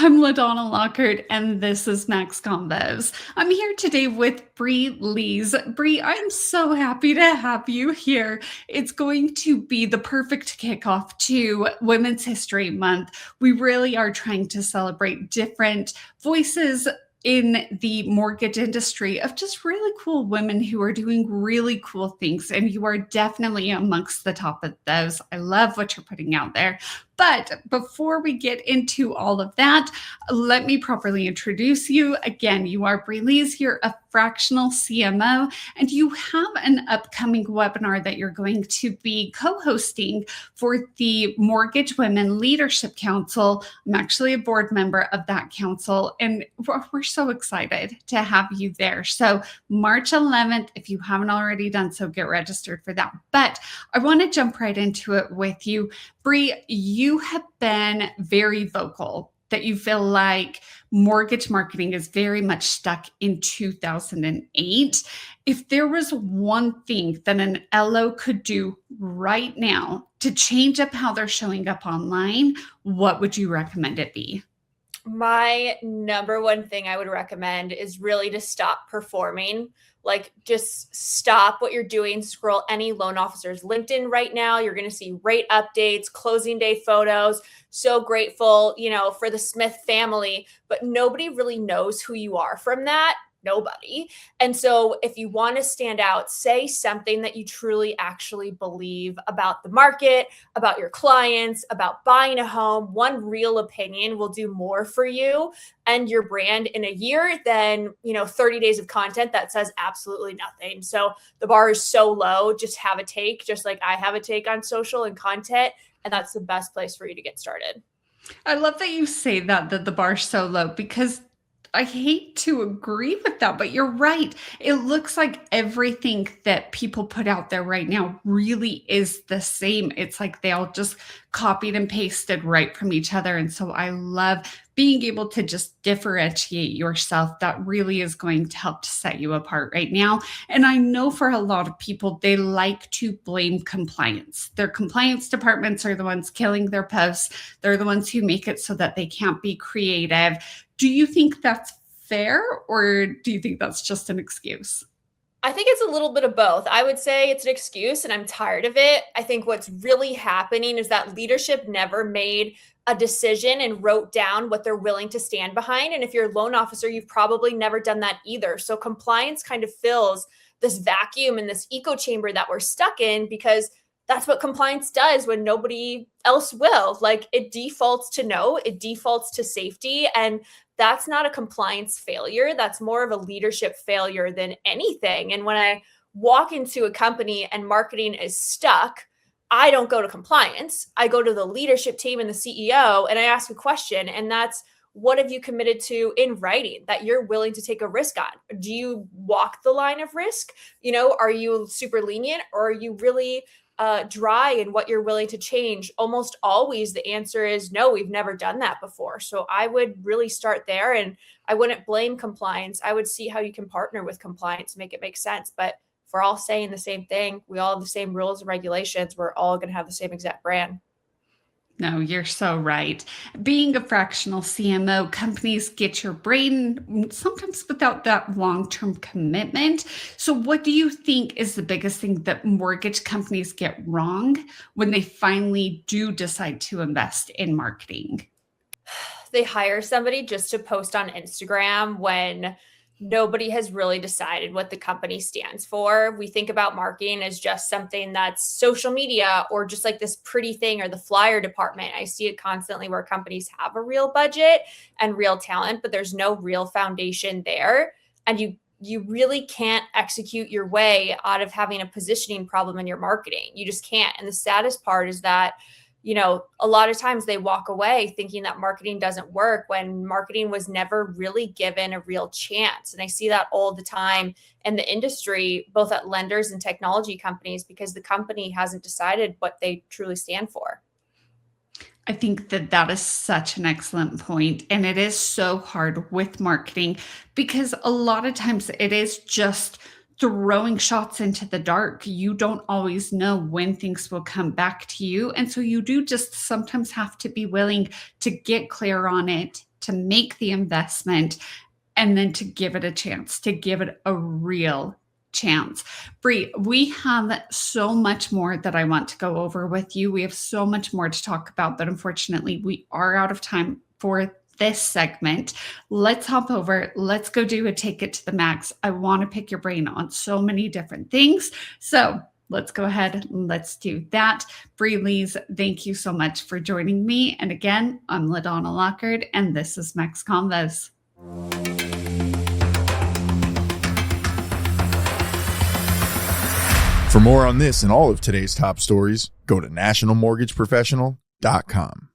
I'm LaDonna Lockard, and this is Max Combos. I'm here today with Bri Lees. Bri, I'm so happy to have you here. It's going to be the perfect kickoff to Women's History Month. We really are trying to celebrate different voices in the mortgage industry of just really cool women who are doing really cool things. And you are definitely amongst the top of those. I love what you're putting out there. But before we get into all of that, let me properly introduce you. Again, you are Bri Lees. You're a fractional CMO, and you have an upcoming webinar that you're going to be co-hosting for the Mortgage Women Leadership Council. I'm actually a board member of that council, and we're so excited to have you there. So March 11th, if you haven't already done so, get registered for that. But I want to jump right into it with you. Bri, you have been very vocal that you feel like mortgage marketing is very much stuck in 2008. If there was one thing that an LO could do right now to change up how they're showing up online, what would you recommend it be? My number one thing I would recommend is really to stop performing. Like, just stop what you're doing. Scroll any loan officer's LinkedIn right now. You're going to see rate updates, closing day photos. So grateful, for the Smith family, but nobody really knows who you are from that. Nobody. And so if you want to stand out, say something that you truly actually believe about the market, about your clients, about buying a home. One real opinion will do more for you and your brand in a year than, 30 days of content that says absolutely nothing. So the bar is so low. Just have a take, just like I have a take on social and content. And that's the best place for you to get started. I love that you say that the bar's so low, because I hate to agree with that, but you're right. It looks like everything that people put out there right now really is the same. It's like they all just copied and pasted right from each other. And so I love being able to just differentiate yourself. That really is going to help to set you apart right now. And I know for a lot of people, they like to blame compliance. Their compliance departments are the ones killing their posts. They're the ones who make it so that they can't be creative. Do you think that's fair, or do you think that's just an excuse? I think it's a little bit of both. I would say it's an excuse and I'm tired of it. I think what's really happening is that leadership never made a decision and wrote down what they're willing to stand behind. And if you're a loan officer, you've probably never done that either. So compliance kind of fills this vacuum and this echo chamber that we're stuck in, because that's what compliance does when nobody else will. Like, it defaults to no, it defaults to safety. And that's not a compliance failure. That's more of a leadership failure than anything. And when I walk into a company and marketing is stuck, I don't go to compliance. I go to the leadership team and the CEO and I ask a question. And that's, what have you committed to in writing that you're willing to take a risk on? Do you walk the line of risk? Are you super lenient, or are you really dry in what you're willing to change? Almost always the answer is no, we've never done that before. So I would really start there, and I wouldn't blame compliance. I would see how you can partner with compliance to make it make sense. But if we're all saying the same thing, we all have the same rules and regulations, we're all going to have the same exact brand. No, you're so right. Being a fractional CMO, companies get your brain sometimes without that long-term commitment. So what do you think is the biggest thing that mortgage companies get wrong when they finally do decide to invest in marketing? They hire somebody just to post on Instagram when nobody has really decided what the company stands for. We think about marketing as just something that's social media or just like this pretty thing or the flyer department. I see it constantly where companies have a real budget and real talent, but there's no real foundation there. And you really can't execute your way out of having a positioning problem in your marketing. You just can't. And the saddest part is that a lot of times they walk away thinking that marketing doesn't work when marketing was never really given a real chance. And I see that all the time in the industry, both at lenders and technology companies, because the company hasn't decided what they truly stand for. I think that is such an excellent point. And it is so hard with marketing because a lot of times it is just throwing shots into the dark. You don't always know when things will come back to you. And so you do just sometimes have to be willing to get clear on it, to make the investment, and then to give it a chance, to give it a real chance. Bri, we have so much more that I want to go over with you. We have so much more to talk about, but unfortunately, we are out of time for this segment. Let's hop over. Let's go do a Take It to the Max. I want to pick your brain on so many different things. So let's go ahead. Let's do that. Bri Lees, thank you so much for joining me. And again, I'm LaDonna Lockard, and this is Max Convos. For more on this and all of today's top stories, go to nationalmortgageprofessional.com.